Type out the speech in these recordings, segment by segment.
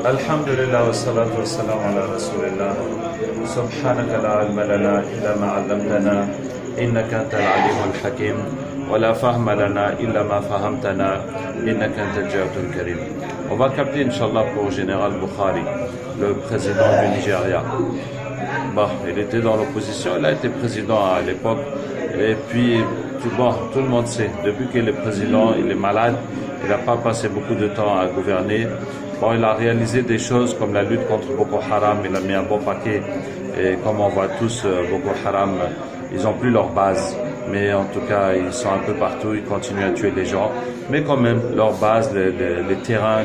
الحمد لله والصلاة والسلام على رسول الله. سبحانك لا علم لنا إلا ما علمتنا إنك أنت العليم الحكيم ولا فهم لنا إلا ما فهمتنا إنك أنت الجواد الكريم. On va capter Inch'Allah pour Général Bukhari, le président du Nigeria. Bon, il était dans l'opposition, il a été président à l'époque. Et puis, tout le monde sait, depuis qu'il est président, il est malade, il n'a pas passé beaucoup de temps à gouverner. Bon, il a réalisé des choses comme la lutte contre Boko Haram, il a mis un bon paquet. Et comme on voit tous, Boko Haram, ils n'ont plus leur base. Mais en tout cas, ils sont un peu partout, ils continuent à tuer les gens. Mais quand même, leur base, les terrains,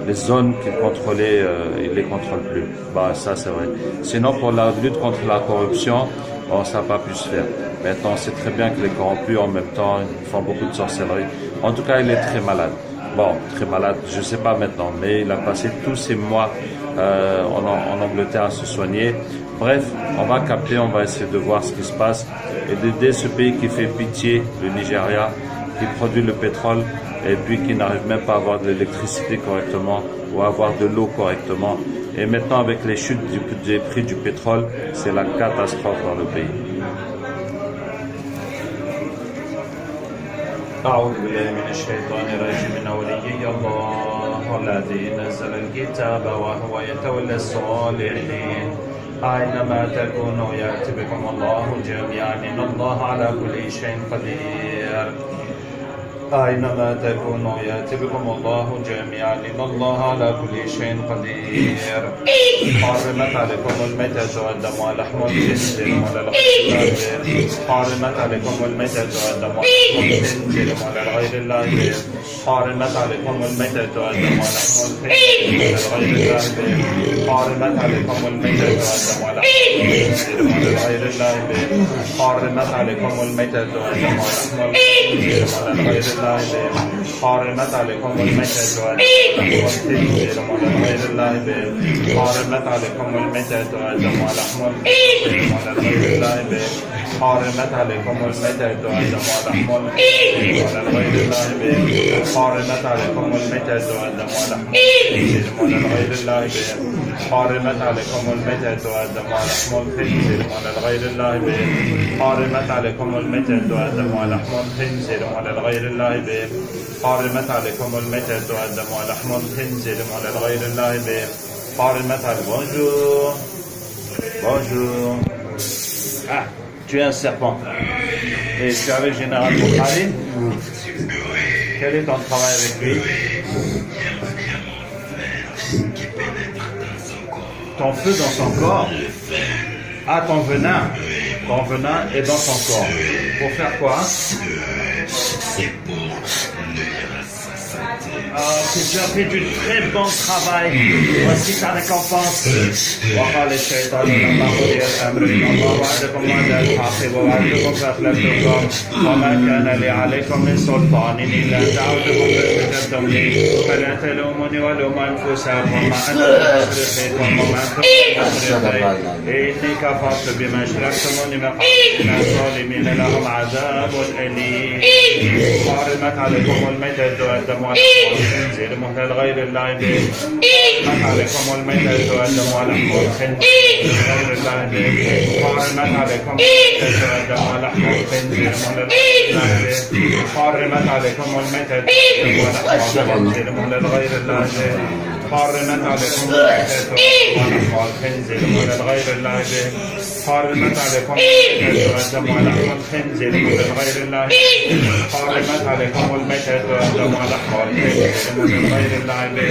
les zones qu'ils contrôlaient, ils ne les contrôlent plus. Bah, ça, c'est vrai. Sinon, pour la lutte contre la corruption, bon, ça n'a pas pu se faire. Maintenant, on sait très bien que les corrompus, en même temps, ils font beaucoup de sorcellerie. En tout cas, il est très malade. Bon, très malade, je ne sais pas maintenant, mais il a passé tous ces mois en Angleterre à se soigner. Bref, on va capter, on va essayer de voir ce qui se passe et d'aider ce pays qui fait pitié, le Nigeria, qui produit le pétrole et puis qui n'arrive même pas à avoir de l'électricité correctement ou à avoir de l'eau correctement. Et maintenant, avec les chutes des prix du pétrole, c'est la catastrophe dans le pays. أعوذ بالله من الشيطان الرجيم من ولي الله الذي نزل الكتاب وهو يتولى الصالحين أينما تكونوا يأتي بكم الله جميعا إن الله على كل شيء قدير أينما تكونوا يأتي بكم الله جميعا إن الله على كل شيء قدير حرمت عليكم الميتة والدم ولحم الخنزير وللغير الله حرمت عليكم الميتة والدم ولحم الخنزير وللغير الله حرمت عليكم الميتة والدم ولحم الخنزير وللغير الله حرمت عليكم الميتة والدم ولحم الخنزير وللغير الله حرمت عليكم الميتة والدم ولحم الخنزير وللغير الله حرمت عليكم الميتة والدم والخنزير وللغير الله حرمت عليكم الميتة والدم ولحم الخنزير وللغير الله حرمت عليكم الميتة والدم ولحم الخنزير وللغير الله حرمت عليكم الميتة والدم ولحم الخنزير وللغير الله حرمت عليكم الميتة والدم ولحم الخنزير وللغير الله حرمت عليكم الميتة والدم ولحم الخنزير وللغير الله حرمت عليكم الميتة والدم ولحم الخنزير وللغير الله حرمت عليكم. Bonjour. Bonjour. Ah, tu es un serpent. Et tu es avec Général Bukhari. Quel est ton travail avec lui? Ton feu dans son corps. Ah, ton venin. Ton venin est dans son corps. Pour faire quoi? C'est pour que tu as fait du très bon travail. Voici ta récompense. وقال الشيطان لما قضي الأمر إن الله وعدكم وعد الحق ووعدتكم فأخلفتكم وما كان لي عليكم من سلطان إلا أن دعوتكم فاستجبتم لي فلا تلوموني ولوموا أنفسكم وما أنا بمصرخكم وما أنتم بمصرخي إني كفرت بما أشركتموني من قبل إن الظالمين لهم عذاب أليم حرمت عليكم الميتة والدم والخنزير مهل غير الله حرمت عليكم الميتة والدم ولحم الخنزير غير الله حرمت عليكم الميتة والدم ولحم الخنزير مهل حرمت عليكم الميتة ولحم الخنزير مهل غير الله حرمت عليكم الميتة ولحم الخنزير مهل غير الله حرمت عليكم الميتة والدم ولحم الخنزير مهل غير الله حرمت عليكم الميتة والدم ولحم الخنزير مهل غير الله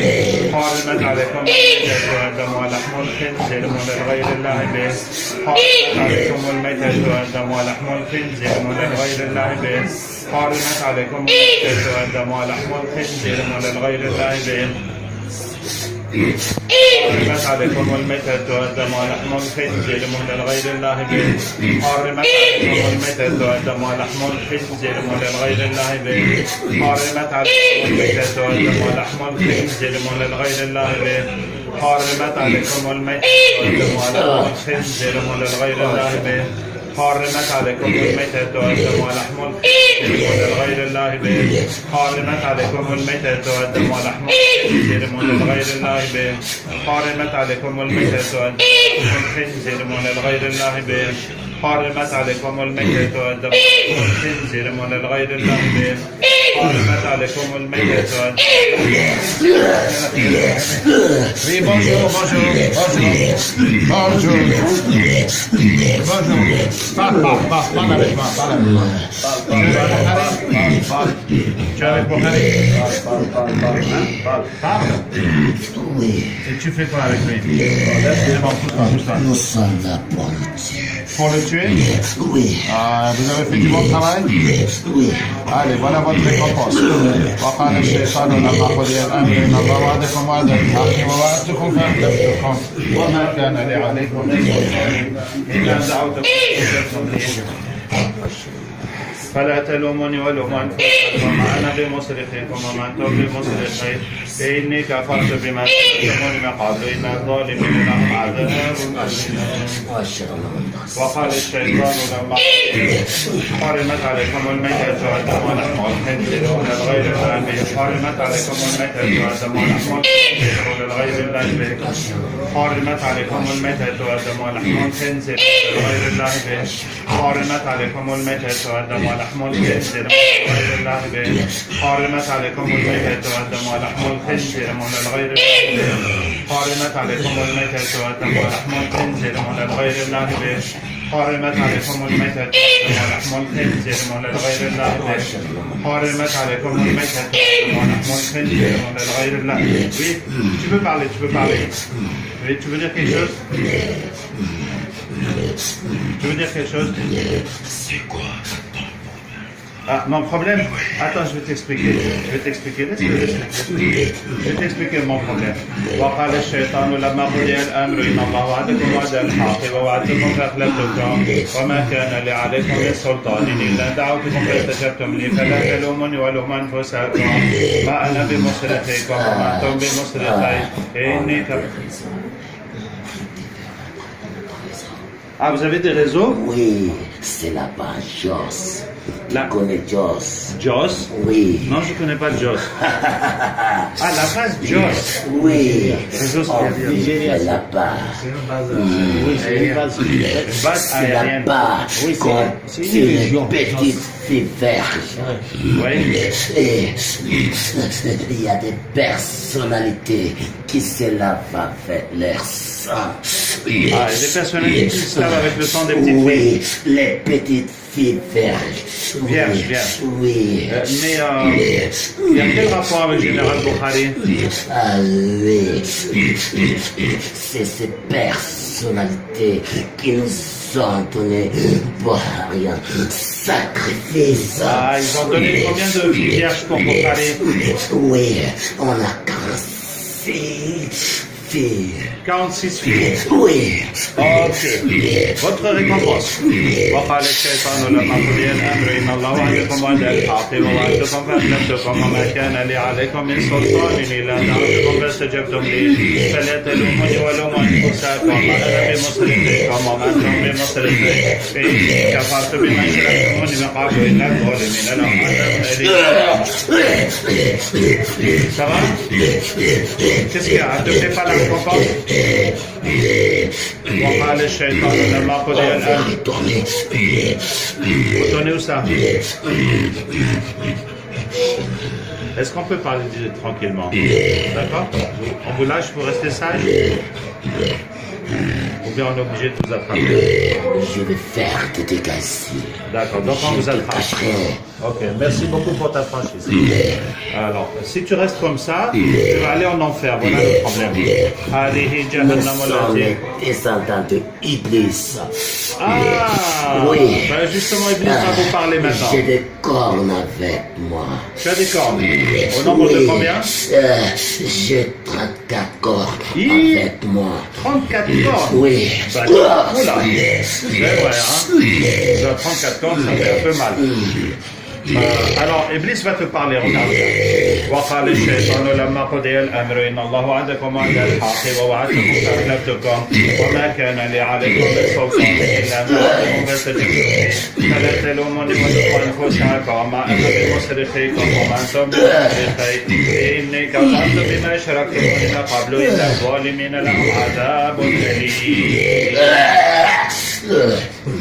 حرمت عليكم الميتة والدم ولحم الخنزير مهل غير الله حرمت عليكم الميتة والدم ولحم الخنزير مهل غير الله حرمت عليكم الميتة والدم ولحم الخنزير مهل غير الله حرمت عليكم الميتة والدم ولحم الخنزير مهل غير الله حرمت عليكم الميتة والدم ولحم الخنزير مهل غير الله حرمت عليكم الميتة والدم ولحم الخنزير مهل غير الله حرمت عليكم الميتة والدم ولحم الخنزير مهل غير الله حرمت عليكم الميتة والدم ولحم الخنزير لغير الله به حرمت عليكم الميتة والدم ولحم الخنزير لغير الله به حرمت عليكم الميتة والدم الخنزير لغير الله به حرمت عليكم الميتة والدم الخنزير لغير الله به حرمت عليكم الميتة Oui, bonjour. Parle avec moi. Tu es avec Bukhari? Parle. Et tu fais quoi avec lui? Nous sommes là pour le tuer. Pour le tuer? Oui. Vous avez fait du bon travail? Oui. Allez, voilà votre récompense. وقال الشيطان لما قضي الامر ان الله وعدكم وعد الحق ووعدتكم فاخلفتكم وما كان لي عليكم من سلطان الا دعوتكم فاستجبتم لي فلا تلوموني ولوموا انفسكم وما انا بمصرخكم وما انتم بمصرخي اني كفرت بما تشركون من قبل ان الظالمين لهم عذاب أليم. وقال الشيطان لما حرمت عليكم الميتة والدم ولحم الخنزير لغير الله به حرمت عليكم الميتة والدم ولحم الخنزير لغير الله به حرمت عليكم الميتة والدم ولحم الخنزير لغير الله به حرمت عليكم الميتة والدم ولحم الخنزير لغير الله به حرمت عليكم الميتة والدم ولحم الخنزير لغير الله به حرمت عليكم الميتة والدم ولحم الخنزير لغير الله به حرمت عليكم الميتة ولحم الخنزير لغير الله به حرمت عليكم الميتة ولحم الخنزير لغير الله. Oui, tu peux parler. Oui, tu veux dire quelque chose? C'est quoi? Ah, mon problème? Attends, je vais t'expliquer. Laisse-le. Je vais t'expliquer mon problème. وقال الشيطان لما قضي الأمر إن الله وعدكم وعد الحق ووعدتكم فأخلفتكم وما كان لي عليكم من سلطان إلا دعوتكم فاستجبتم لي فلا تلوموني ولوموا أنفسكم ما أنا بمصرخكم وما أنتم بمصرخي إني Ah, vous avez des réseaux? Oui, c'est là-bas, Joss. Tu connais Joss? Joss? Oui. Non, je ne connais pas Joss. Ah, la base Joss? Oui. Réseau C'est là-bas. Oui, c'est une base aérienne. Là-bas. Oui, c'est une petite fille verte. Oui. Et il y a des personnalités qui se lavent avec leur sang. Ah, il y a des personnalités qui se lavent avec le sang des petites filles. Oui, les petites filles vierges. Vierges. Oui. Mais il y a quel rapport avec le général Bukhari? Ah oui. C'est ces personnalités qui nous ont donné pour rien sacrifice. Ah, ils ont donné combien de filles vierges pour Bukhari? Oui, on a 46 filles. 46 filles. Oui. Ok. Votre récompense. وقال الشيطان لما قضي الأمر إن الله وعدكم وعد الحق ووعدتكم فأخلفتكم وما كان لي عليكم من سلطان إلا دعوتكم فاستجبتم لي فلا تلوموني ولوموا أنفسكم ما أنا بمصرخكم وما أنتم بمصرخي إني كفرت بما أشركتموني من قبل إن الظالمين لهم عذاب أليم. Ça va? Qu'est-ce qu'il y a? Ne fais pas la récompense? وقال الشيطان لما قضي الأمر. Retournez où ça? Est-ce qu'on peut parler tranquillement? D'accord? On vous lâche pour rester sage? Ou bien on est obligé de vous attraper? Je vais faire des dégâts ici. D'accord, donc on vous attrape. Ok, merci beaucoup pour ta franchise. Alors, si tu restes comme ça, tu vas aller en enfer, voilà le problème. Nous sommes les descendants de Iblis. Ah! Oui. Ben justement, Iblis va vous parler maintenant. J'ai des cornes avec moi. Tu as des cornes? Au nombre de combien? J'ai 34 cornes avec moi. 34 cornes? Oui. Oula! C'est vrai, hein? 34 cornes, ça fait un peu mal. Alors, Iblis va te parler, regarde. وقال الشيطان لما قضي الأمر إن الله وعدكم وعد الحق ووعدتكم فأخلفتكم وما كان لي عليكم من سلطان إلا ما وعدتكم فاستجبتم فلا تلوموني ولوموا أنفسكم ما أنا بمصرخيكم وما أنتم بمصرخي إني كفرت بما أشركتموني من قبل إن الظالمين لهم عذاب أليم.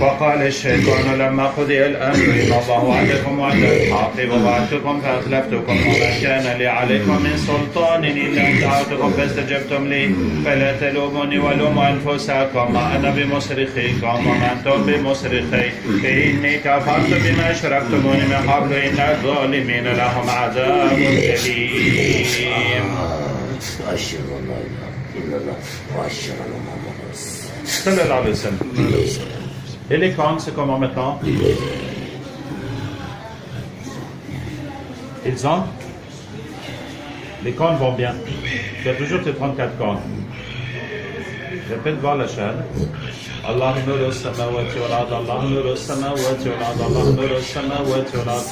وقال الشيطان لما قضي الأمر إن الله وعدكم وعد الحق ووعدتكم فأخلفتكم وما كان لي عليكم من سلطان إلا أن دعوتكم فاستجبتم لي فلا تلوموني ولوموا أنفسكم ما أنا بمصرخيكم وما أنتم بمصرخي إني كفرت بما أشركتموني من قبل إن الظالمين لهم عذاب أليم. Sallallahu alayhi wa sallam. Et les cornes, c'est comment maintenant? Ils ont? Les cornes vont bien. Tu as toujours tes 34 cornes. Répète voir la chaîne. Allah nuru samawati wal ard, Allah nuru samawati wal ard, Allah nuru samawati wal ard.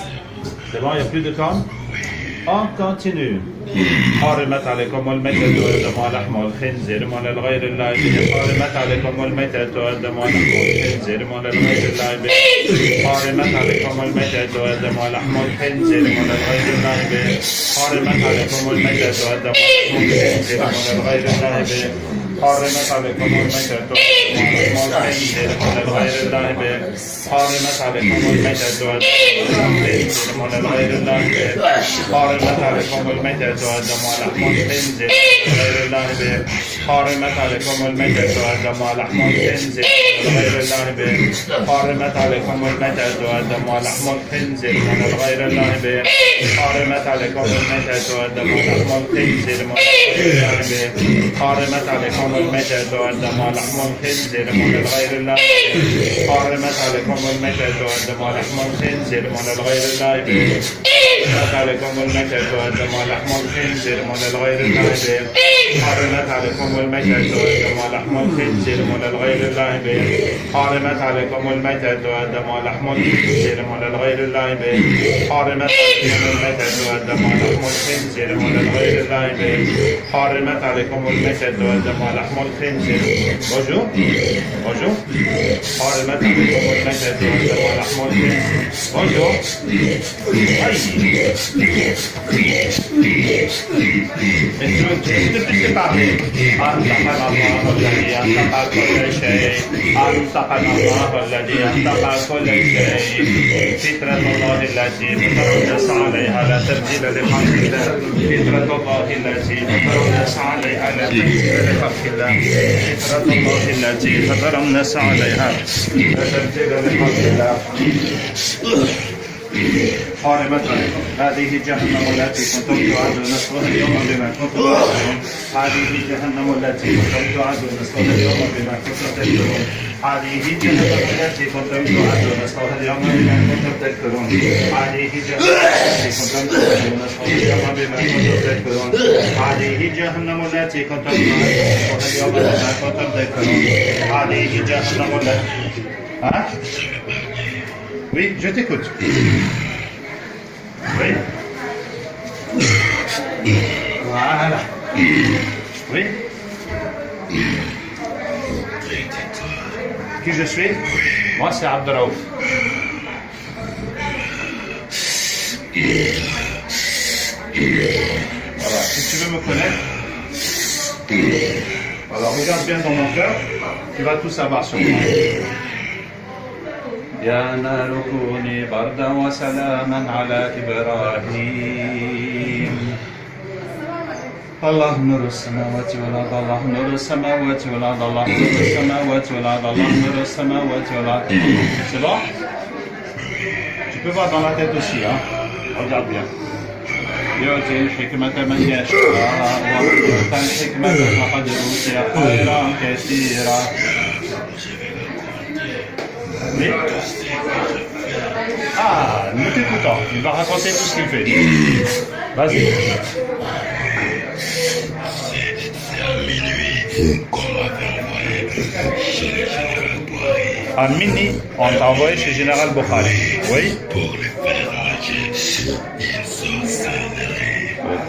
C'est bon, il n'y a plus de cornes? On continue. حرمت عليكم الميتة والدم ولحم الخنزير من الغير الله به. حرمت عليكم الميتة والدم ولحم الخنزير من الغير الله به. حرمت عليكم الميتة والدم ولحم الخنزير من الغير الله به. حرمت عليكم الميتة والدم ولحم الخنزير من الغير الله به. حرمت عليكم الميتة والدم ولحم الخنزير من الغير الله به. حرمت عليكم الميتة والدم من الغير الله به. حرمت عليكم الميتة والدم ولحم الخنزير غير الله به. حرمت عليكم الميتة والدم ولحم الخنزير غير الله به. حرمت عليكم الميتة والدم ولحم الخنزير من الغير الله به. حرمت عليكم الميتة والدم ولحم الخنزير من الغير الله به. حرمت عليكم الميتة والدم ولحم الخنزير من الغير الله به. حرمت عليكم الميتة والدم ولحم الخنزير من الغير الله به. حرمت عليكم الميتة والدم ولحم الخنزير من الغير الله به. حرمت عليكم الميتة والدم ولحم الخنزير من الغير الله به. حرمت عليكم الميتة والدم ولحم الخنزير من الغير الله به. حرمت عليكم الميتة والدم ولحم الخنزير من الغير الله به. حرمت عليكم الميتة والدم ولحم الخنزير. Bonjour. Bonjour. حرمت عليكم الميتة والدم ولحم الخنزير. Bonjour. تبتدي parler. أنطقنا الله الذي أنطق كل شيء. أنطقنا الله الذي أنطق كل شيء. فطرة الله التي فطر الناس عليها لا تبديل لخلق الله. فطرة الله التي فطر الناس عليها لا تبديل لخلق الله. فطرة الله التي فطر الناس عليها لا تبديل لخلق الله. حرمت هذه جهنم التي كنتم توعدون نصرها اليوم بما كنتم تكفرون. هذه جهنم التي كنتم توعدون نصرها اليوم بما كنتم تكفرون. هذه جهنم التي كنتم توعدون نصرها اليوم بما كنتم تكفرون. هذه جهنم التي كنتم توعدون نصرها اليوم بما كنتم تكفرون. هذه جهنم التي كنتم توعدون نصرها اليوم بما كنتم تكفرون. هذه جهنم التي ها؟ Oui, je t'écoute. Oui. Voilà. Oui. Qui je suis? Moi, c'est Abdelraouf. Voilà, si tu veux me connaître, alors regarde bien dans mon cœur, tu vas tout savoir sur moi. يا نار كوني بردا وسلاما على إبراهيم. الله نور السماوات والأرض. الله نور السماوات والأرض. الله نور السماوات والأرض. الله نور السماوات والأرض. C'est bon? Tu peux voir dans la tête aussi, hein? Regarde bien. يؤتي الحكمة من يشاء ويؤتى الحكمة فقد أوتي خيرا كثيرا. Oui. Ah, nous t'écoutons. Il va raconter tout ce qu'il fait. Vas-y. À minuit, on t'a envoyé chez Général Bukhari. Oui. Pour les pèlerinages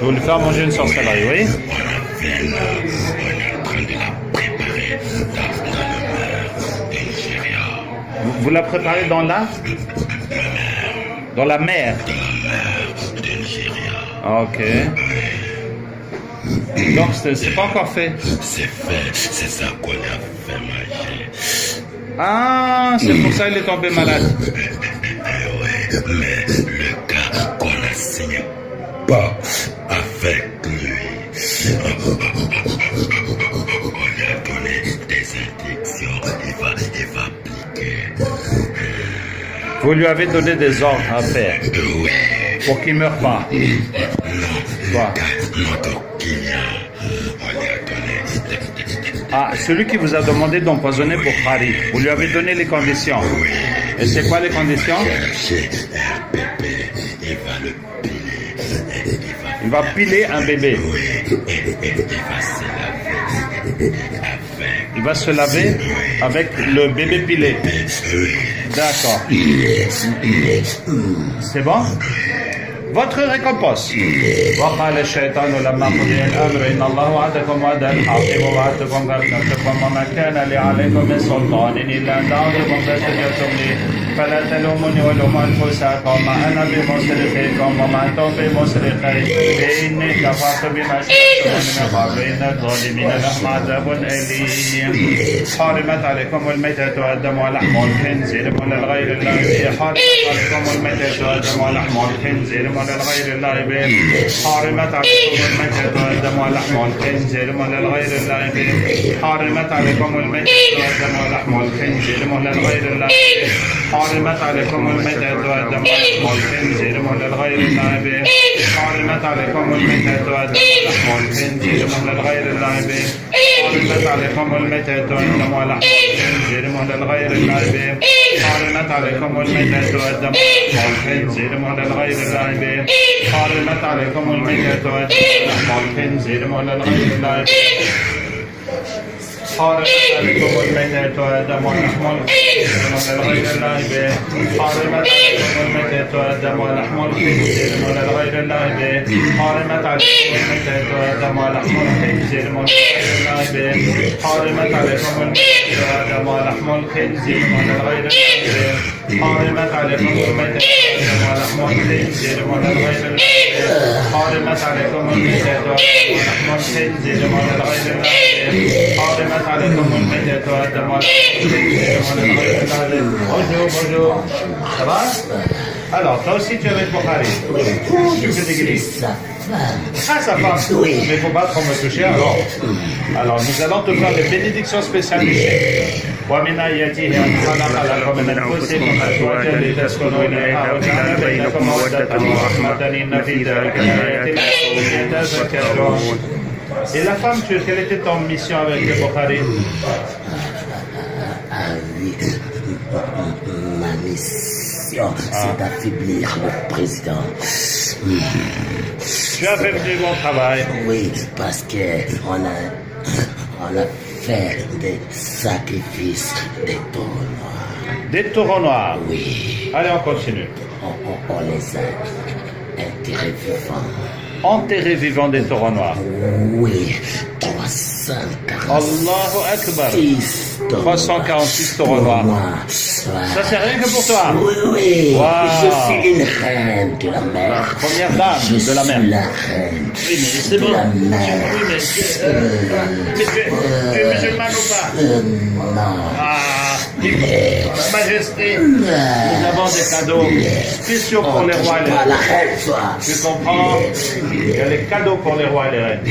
Vous lui faire manger une sorcellerie, oui? On est en train de la préparer dans la mer du Nigeria. Vous la préparez dans la? Dans la mer. Dans la mer du Nigeria. Ok. Donc, c'est pas encore fait. C'est fait, c'est ça qu'on a fait manger. Ah, c'est pour ça qu'il est tombé malade. Oui, mais le gars qu'on a signé pas avec lui, on lui a donné des instructions, il va appliquer. Vous lui avez donné des ordres à faire Oui. pour qu'il ne meure pas. Non, Quoi? notre client, on lui a donné Ah, celui qui vous a demandé d'empoisonner pour Harry, vous lui avez donné les conditions. Oui. Et c'est quoi les conditions? Chercher un bébé, il va le piler. Il va piler un bébé. Oui, et il va se laver avec. Il va se laver avec le bébé pilé. D'accord. C'est bon? Votre récompense. وقال الشيطان لما قضي الامر ان الله وعدكم وعد الحق ووعدتكم فاخلفتكم وما كان لي عليكم من سلطان الا ان دعوتكم فاستجبتم لي فلا تلوموني ولوموا انفسكم انا بمصرخكم وما انتم بمصرخي اني كفرت بما شئتم من قبل ان الظالمين لهم عذاب اليم. حرمت عليكم الميتة والدم ولحم الخنزير وللغير الله به. حرمت عليكم الميتة والدم ولحم الخنزير وللغير الله به. حرمت عليكم الميتة والدم ولحم الخنزير وللغير الله به. حرمت عليكم الميتة والدم ولحم الخنزير وللغير الله به. حرمت عليكم الميتة والدم ولحم الخنزير وللغير الله به. حرمت عليكم الميتة والدم ولحم الخنزير وللغير الله به. حرمت عليكم الميتة والدم ولحم الخنزير وللغير الله به. حرمت عليكم الميتة والدم ولحم الخنزير وللغير الله به. حرمت عليكم الميتة والدم ولحم الخنزير وللغير الله به. حرمت عليكم الميتة والدم ولحم الخنزير وللغير الله به. حرمت عليكم الميتة والدم ولحم الخنزير وللغير الله به. حرمت عليكم الميتة والدم ولحم الخنزير وللغير الله به. حرمت عليكم الميتة والدم ولحم الخنزير وللغير الله به. حرمت عليكم الميتة والدم ولحم الخنزير وللغير الله به. حرمت عليكم الميتة ولحم الخنزير وللغير الله به. حرمت عليكم الميتة والدم ولحم الخنزير وللغير الله به. Bonjour, bonjour. Ça va? Alors, toi aussi tu es avec Bukhari. Tu fais des guéris. Ah, sa femme. Oui. Mais il ne faut pas trop me toucher alors. Alors, nous allons te faire des bénédictions spéciales du chef. ومن آياته أن خلق لكم من أنفسكم أزواجا لتسكنوا إليها وجعل بينكم مودة ورحمة إن في ذلك لآيات لقوم يتذكرون. Et la femme, quelle était ton mission avec le Bukhari? Ma mission, c'est d'affaiblir le président. Tu as fait du bon travail. Oui, parce qu'on a fait des sacrifices des taureaux noirs. Des taureaux noirs. Oui, Allez, on continue. on les a enterrés vivants. Enterré vivant des taureaux noirs. Oui, 346 Allahu Akbar. 346 taureaux noirs. Ça, c'est rien que pour toi. Oui, oui. Wow. Je suis une reine de la mer. Première dame de la mer. Je suis la reine Oui, mais c'est de bon. la mer. Oui, mais tu es musulman ou pas? Non. Ah, Majesté, nous avons des cadeaux spéciaux pour les rois et les Pas reines. la reine, toi. Tu comprends? Il y a les cadeaux pour les rois et les reines.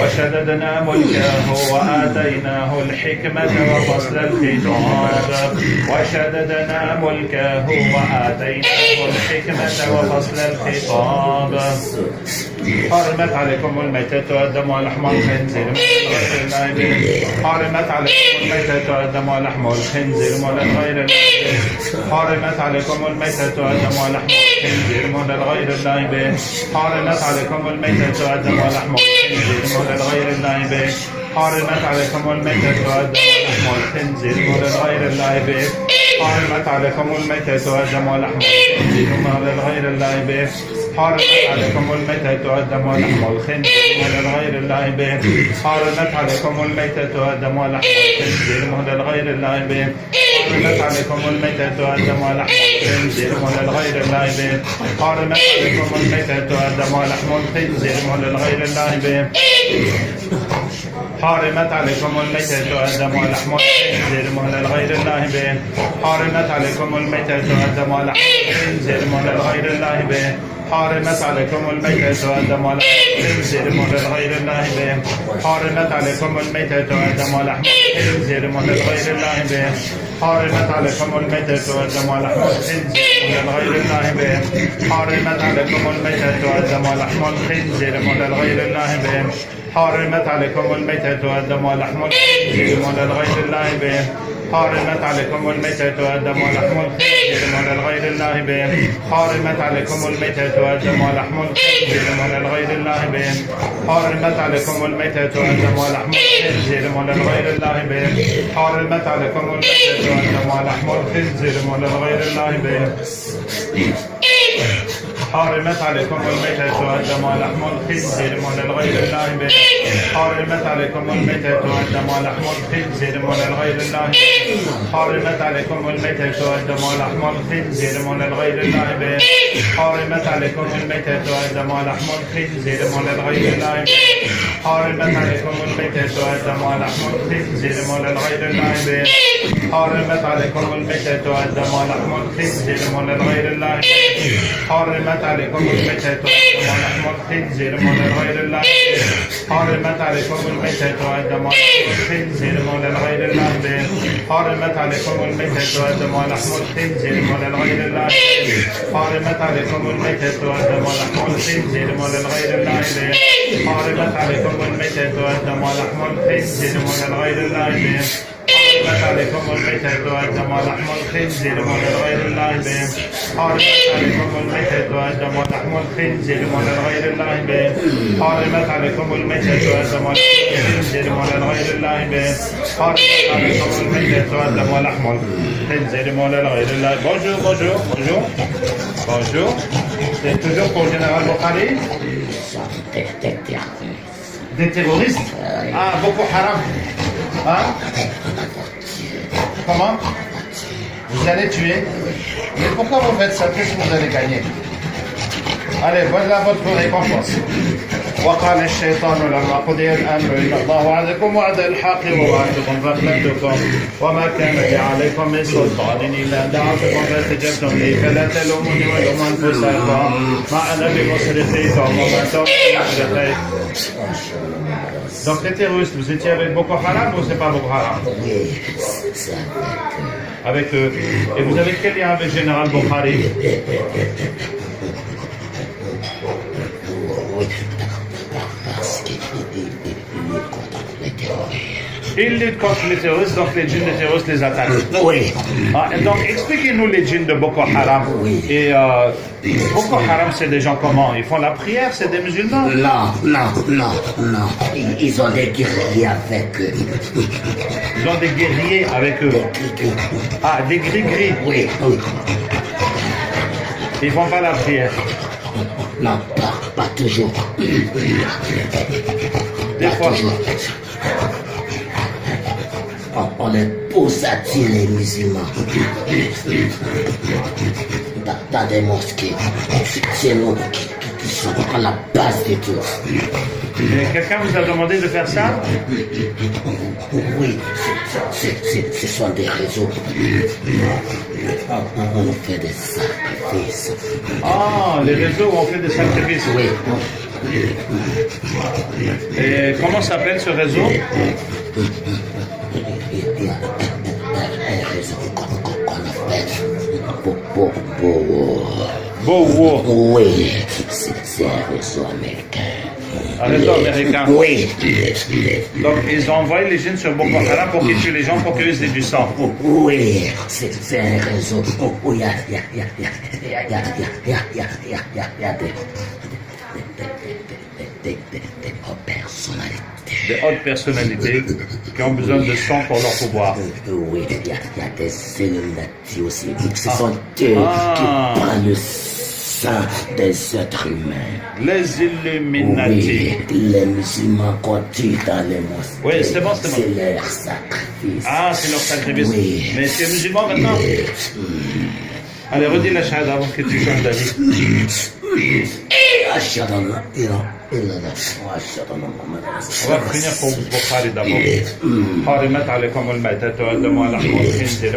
وشددنا ملكه وآتيناه الحكمة وفصل الخطاب. وشددنا ملكه وآتيناه الحكمة وفصل الخطاب. حرمت عليكم الميتة والدم ولحم الخنزير وللغير الله به. حرمت عليكم الميتة والدم ولحم الخنزير وللغير الله به. حرمت عليكم الميتة والدم ولحم الخنزير وللغير الله به. حرمت عليكم الميتة والدم ولحم الخنزير وللغير الله به. حرمت عليكم الميتة والدم ولحم الخنزير وللغير الله به. حرمت عليكم الميتة والدم ولحم الخنزير لغير الله به حرمت عليكم الميتة والدم ولحم الخنزير لغير الله به حرمت عليكم الميتة والدم ولحم الخنزير لغير الله به حرمت عليكم الميتة والدم ولحم الخنزير لغير الله به حرمت عليكم الميتة والدم ولحم الخنزير لغير الله به حرمت عليكم الميتة والدم ولحم الخنزير لغير الله به حرمت عليكم الميتة والدم ولحم الخنزير لغير الله به حرمت عليكم الميتة والدم ولحم الخنزير لغير الله به حرمت عليكم الميتة والدم ولحم الخنزير لغير الله به حرمت عليكم الميتة والدم ولحم الخنزير لغير الله به حرمت عليكم الميتة والدم ولحم الخنزير لغير الله به حرمت عليكم الميتة والدم ولحم الخنزير لغير الله به حرمت عليكم الميتة والدم ولحم الخنزير لغير الله به حرمت عليكم الميتة والدم ولحم الخنزير لغير الله به حرمت عليكم الميتة والدم ولحم الخنزير لغير الله به حرمت عليكم الميتة والدم ولحم الخنزير لغير الله به حرمت عليكم الميتة والدم ولحم الخنزير لغير الله به حرمت عليكم الميتة والدم ولحم الخنزير لغير الله به حرمت عليكم الميتة والدم ولحم الخنزير لغير الله به حرمت عليكم الميتة والدم ولحم الخنزير لغير الله به حرمت عليكم الميتة والدم ولحم الخنزير لغير الله به حرمت عليكم الميتة والدم ولحم الخنزير لغير الله به حرمت عليكم الميتة والدم ولحم الخنزير لغير الله به حرمت عليكم الميتة والدم ولحم الخنزير لغير الله به حرمت عليكم الميتة والدم ولحم الخنزير لغير الله به حرمت عليكم الميتة والدم ولحم الخنزير لغير الله به حرمت عليكم الميتة والدم ولحم الخنزير لغير الله به حرمت عليكم الميتة والدم ولحم الخنزير لغير الله به حرمت عليكم الميتة والدم ولحم الخنزير لغير الله به حرمت عليكم الميتة والدم ولحم الخنزير لغير الله به حرمت عليكم الميتة والدم ولحم الخنزير لغير الله. Bonjour, bonjour, bonjour. Bonjour. C'est toujours pour le général Bokhari. Des terroristes. Ah, Boko Haram. Hein? Comment? Vous allez tuer? Mais pourquoi vous faites ça? Qu'est-ce que vous allez gagner? Allez, voilà votre récompense. وقال الشيطان لما قضي الامر ان الله وعدكم وعد الحق ووعدتكم فاخلفتكم وما كان لي عليكم من سلطان الا ان دعوتكم فاستجبتم لي فلا تلوموني ولوموا انفسكم ما انا بمصرخكم وما انتم بمصرخي. Donc les terroristes, vous étiez avec Boko Haram ou c'est pas Boko Haram? Oui, c'est avec eux. Et vous avez quel lien avec Général Bokhari? Oui, parce qu'il lutte contre les terroristes. Ils luttent contre les terroristes, donc les djinns des terroristes les attaquent. Oui. Ah, donc expliquez-nous les djinns de Boko Haram. Oui. Et Boko Haram, c'est des gens comment? Ils font la prière, c'est des musulmans? Non. Ils ont des guerriers avec eux. Ils ont des guerriers avec eux. Ah, des gris-gris. Oui. Ils font pas la prière. Non, pas toujours. Des fois. On les pousse à tuer les musulmans. Dans des mosquées. C'est nous qui sont à la base de tout. Et quelqu'un vous a demandé de faire ça? Oui, ce sont des réseaux. On fait des sacrifices. Ah, les réseaux où on fait des sacrifices. Oui. Et comment s'appelle ce réseau? Il y a un réseau qu'on appelle Bowo. Oui, c'est un réseau américain. Un réseau américain. Oui. Donc ils ont envoyé les jeunes sur Boko Haram pour qu'ils tuent les gens pour qu'ils aient du sang. Oui, c'est un réseau où il y a des personnalités. Des hautes personnalités qui ont besoin de sang pour leur pouvoir. Oui, il y a des Illuminati aussi. Ce sont eux qui prennent le sang des êtres humains. Les Illuminati. Oui, les musulmans continuent dans les mosquées. Oui, c'est bon, c'est bon. C'est leur sacrifice. Ah, c'est leur sacrifice. Oui. Mais tu es musulman maintenant? Allez, redis la shahada avant que tu changes d'avis. On va finir pour Bukhari d'abord. حرمت عليكم الميتة والدم ولحم الخنزير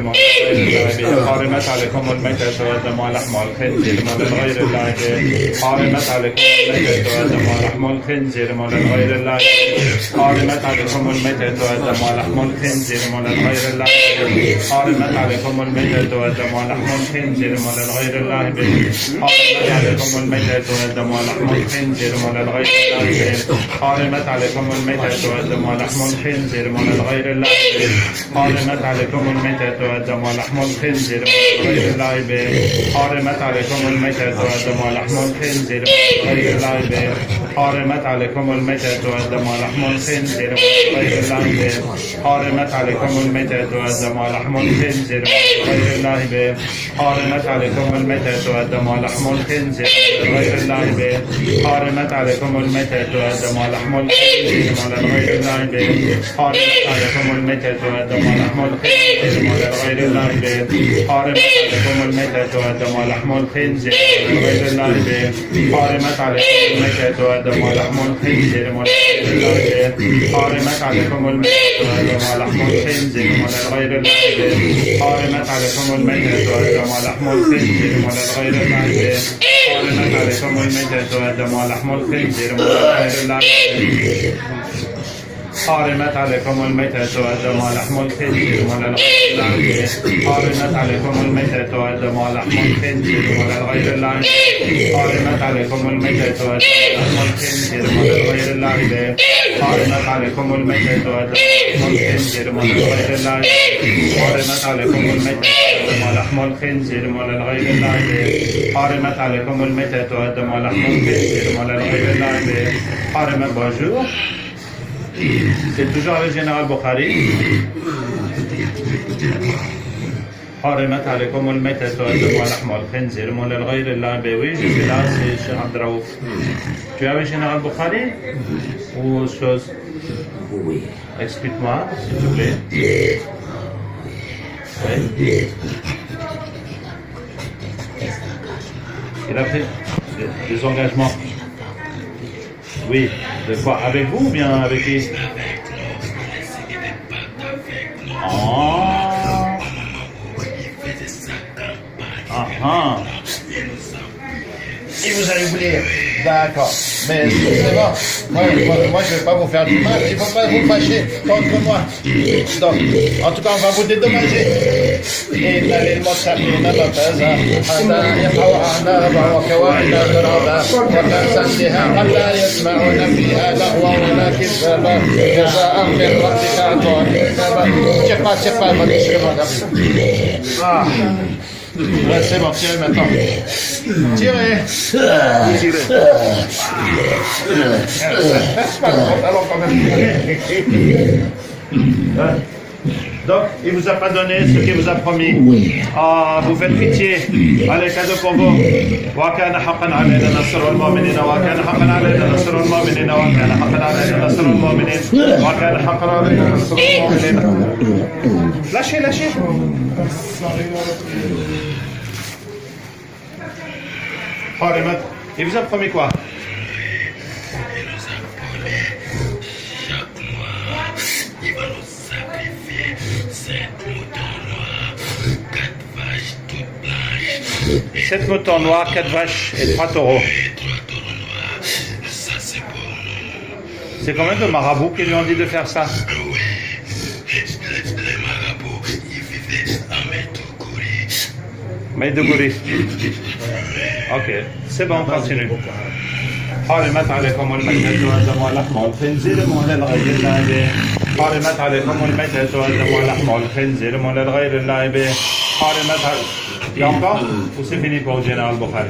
حرمت عليكم الميتة والدم ولحم الخنزير من غير الله حرمت عليكم الميتة والدم ولحم الخنزير من غير الله حرمت عليكم الميتة والدم ولحم الخنزير من غير الله حرمت عليكم الميتة والدم ولحم الخنزير من غير الله حرمت عليكم الميتة والدم ولحم الخنزير من غير الله حرمت عليكم الميتة والدم ولحم الخنزير من غير الله حرمت عليكم الميتة والدم ولحم الخنزير من غير الله حرمت عليكم الميتة والدم ولحم الخنزير من غير الله حرمت عليكم الميتة والدم ولحم الخنزير من غير الله حرمت عليكم الميتة والدم ولحم الخنزير من غير الله حرمت عليكم الميتة والدم ولحم الخنزير من غير الله حرمت عليكم الميتة والدم ولحم الخنزير من غير الله حرمت عليكم الميتة والدم ولحم الخنزير من غير الله حرمت عليكم الميتة والدم ولحم الخنزير من غير الله حرمت عليكم الميتة والدم ولحم الخنزير من غير الله حرمت عليكم الميتة والدم ولحم الخنزير من غير الله حرمت عليكم الميتة والدم ولحم الخنزير من غير الله حرمت عليكم الميتة والدم ولحم الخنزير من غير الله حرمت عليكم الميتة والدم ولحم الخنزير من غير الله حرمت عليكم الميتة والدم ولحم الخنزير من غير الله حرمت عليكم الميتة والدم ولحم الخنزير من غير الله حرمت عليكم الميتة والدم ولحم الخنزير من غير الله حرمت عليكم الميتة والدم ولحم الخنزير من غير الله حرمت عليكم الميتة والدم ولحم الخنزير من غير الله حرمت. Bonjour. C'est toujours avec le général Bukhari. حرمت عليكم الميتة والدم ولحم الخنزير من غير الله. Oui, je suis là, c'est Cheikh Abdraouf. Tu es avec le général Bukhari ou autre chose? Oui. Explique-moi, s'il te plaît. Oui. Il a fait des engagements. Oui, de quoi? Avec vous ou bien avec qui? Et vous allez vous lire. D'accord. Mais c'est bon. Moi, je ne vais pas vous faire du mal. Il ne faut pas vous fâcher contre moi. Donc, en tout cas, on va vous dédommager. إن للمتقين مفازا حتى يقعوا أعناب وكواعب ترابا وكأسا دهاقا لا يسمعون فيها لغوا ولا كذابا جزاء من ربك عطاء كتابا. Tire pas, ouais, c'est bon, tirez maintenant. Tirez. Alors quand même. Donc, il vous a pas donné ce qu'il vous a promis. Oui. Ah, vous faites pitié. Allez, cadeau pour vous. وكان حقا علينا نصر المؤمنين وكان حقا علينا نصر المؤمنين وكان حقا علينا نصر المؤمنين وكان حقا علينا نصر المؤمنين. Lâchez, lâchez. حرمت. Il vous a promis quoi? Il va nous sacrifier 7 moutons noirs, 4 vaches toutes blanches. 7 moutons noirs, 4 vaches et 3 taureaux. Et 3 taureaux noirs. Ça, c'est pour nous. C'est combien de marabouts qui lui ont dit de faire ça? Oui. Les marabouts, ils vivaient à Maïdougouri. Maïdougouri. Ok, c'est bon, continue. حرمت عليكم الميتة والدم ولحم الخنزير من غير الله حرمت عليكم الميتة والدم ولحم الخنزير من غير الله حرمت. Il y a encore ou c'est fini pour le général Bukhari?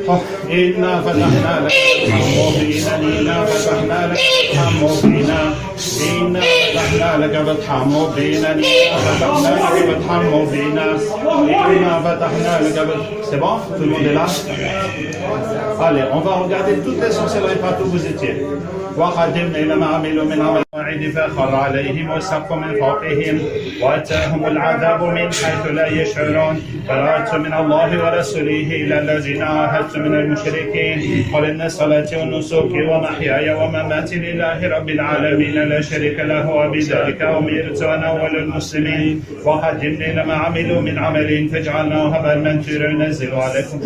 إنا فتحنا لك فتحا مبينا إنا فتحنا لك فتحا مبينا إنا فتحنا لك فتحا مبينا إنا فتحنا لك فتحا مبينا إنا فتحنا لك فتحا. C'est bon? Tout le monde est là? Allez, on va regarder toutes les sorcelleries partout où vous étiez. وقدمنا إلى ما عملوا من عمل واعد فخر عليهم السقف من فوقهم وأتاهم العذاب من حيث لا يشعرون براءة من الله ورسوله إلى الذين عاهدتم من المشركين قل إن صلاتي ونسكي ومحياي ومماتي لله رب العالمين لا شريك له وبذلك أمرت وأنا أول المسلمين وقدمنا إلى ما عملوا من عمل فجعلناه هباء منثورا ينزل عليكم.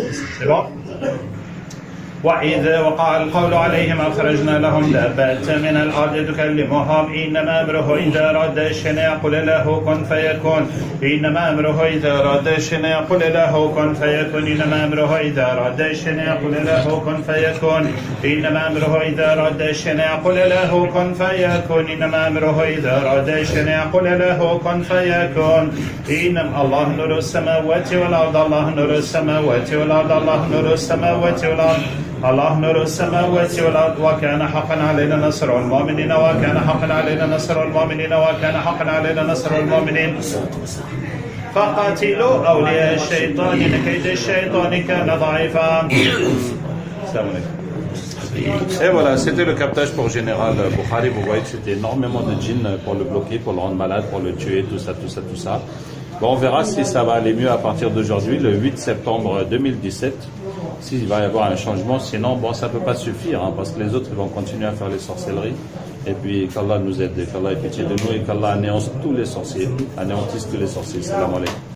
وإذا وقع القول عليهم أخرجنا لهم دابة من الأرض تكلمهم إنما أمره إذا أراد شيئا يقول له كن فيكون إنما أمره إذا أراد شيئا يقول له كن فيكون إنما أمره إذا أراد شيئا يقول له كن فيكون إنما أمره إذا أراد شيئا يقول له كن فيكون إنما أمره إذا أراد شيئا يقول له كن فيكون إنما الله نور السماوات والأرض الله نور السماوات والأرض الله نور السماوات والأرض الله نور السماوات والأرض وكان حقا علينا نصر المؤمنين وكان حقا علينا نصر المؤمنين وكان حقا علينا نصر المؤمنين. فقاتلوا أولياء الشيطان إن كيد الشيطان كان ضعيفا. Et voilà, c'était le captage pour Général Bukhari. Vous voyez que c'était énormément de djinns pour le bloquer, pour le rendre malade, pour le tuer, tout ça, tout ça, tout ça. Bon, on verra si ça va aller mieux à partir d'aujourd'hui, le 8 septembre 2017, s'il va y avoir un changement. Sinon, bon, ça ne peut pas suffire, hein, parce que les autres ils vont continuer à faire les sorcelleries. Et puis, qu'Allah nous aide, qu'Allah ait pitié de nous et qu'Allah anéantisse tous les sorciers, anéantisse tous les sorciers. Salam alaikum.